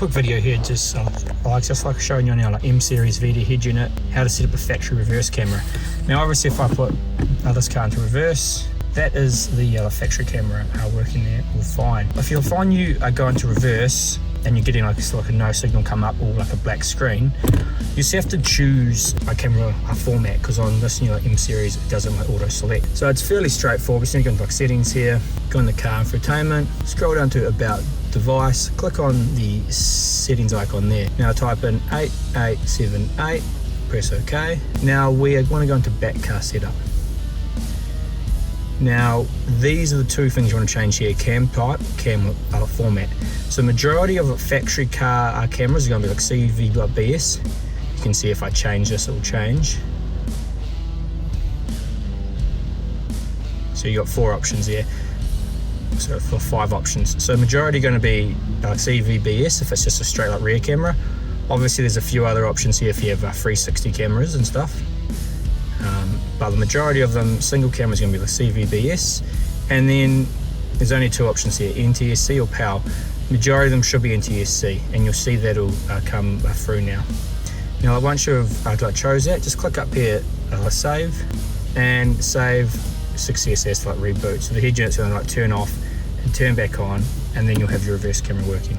quick video here, just like showing you on our M series Vhedia head unit how to set up a factory reverse camera. Now obviously if I put this car into reverse, that is the factory camera working there all fine. If you'll find you are going to reverse and you're getting like a no signal come up or like a black screen, you just have to choose a camera format, because on this new M series it doesn't auto select. So it's fairly straightforward. We just need to go into like settings here, go in the car infotainment, scroll down to about device, click on the settings icon there. Now type in 8878, press OK. Now we want to go into back car setup. Now these are the two things you want to change here: cam type, cam format. So majority of factory car cameras are going to be like CV/BS. You can see if I change this, it will change. So you got 4 options here. So for 5 options. So majority going to be CV/BS if it's just a straight up rear camera. Obviously there's a few other options here if you have 360 cameras and stuff. But the majority of them, single camera is going to be the CV/BS. And then there's only 2 options here, NTSC or PAL. Majority of them should be NTSC, and you'll see that'll come through now. Now once you've chose that, just click up here, save, and save success as to reboot. So the head unit's going to turn off and turn back on, and then you'll have your reverse camera working.